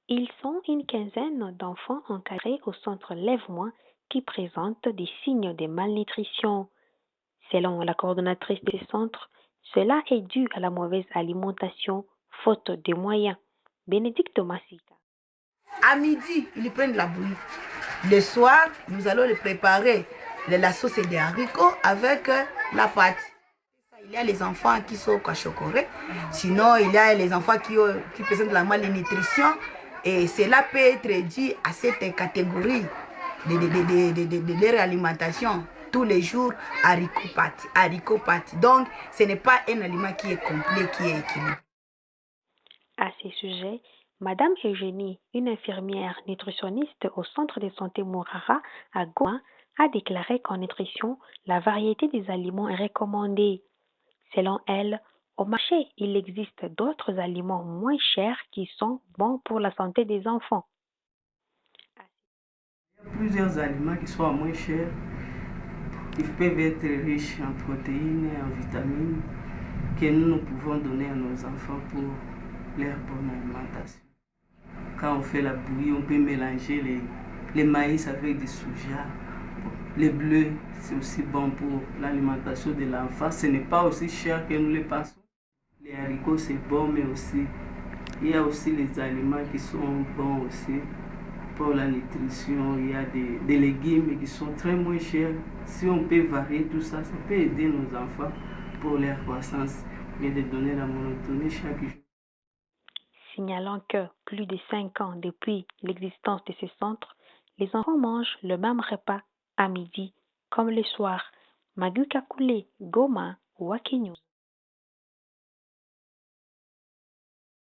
Ils sont une quinzaine d'enfants encadrés au centre Lève-moi qui présentent des signes de malnutrition. Selon la coordonnatrice des centres, cela est dû à la mauvaise alimentation, faute de moyens. Bénédicte Massika. À midi, ils prennent la bouillie. Le soir, nous allons le préparer. La sauce des haricots avec la pâte. Il y a les enfants qui sont cachocorés. Sinon, il y a les enfants qui présentent la malnutrition. Et cela peut être dû à cette catégorie de leur alimentation. Tous les jours, haricots pâte. Donc, ce n'est pas un aliment qui est complet, qui est équilibré. À ce sujet, Madame Eugénie, une infirmière nutritionniste au centre de santé Mourara à Goma, a déclaré qu'en nutrition, la variété des aliments est recommandée. Selon elle, au marché, il existe d'autres aliments moins chers qui sont bons pour la santé des enfants. Il y a plusieurs aliments qui sont moins chers. Ils peuvent être riches en protéines et en vitamines que nous pouvons donner à nos enfants pour leur bonne alimentation. Quand on fait la bouillie, on peut mélanger les maïs avec des soja. Les bleus, c'est aussi bon pour l'alimentation de l'enfant. Ce n'est pas aussi cher que nous le pensons. Les haricots, c'est bon, mais aussi, il y a aussi les aliments qui sont bons aussi pour la nutrition. Il y a des légumes qui sont très moins chers. Si on peut varier tout ça, ça peut aider nos enfants pour leur croissance et de donner la monotonie chaque jour. Signalant que plus de 5 ans depuis l'existence de ce centre, les enfants mangent le même repas à midi comme le soir. Magu Kakule, Goma, Wakinews.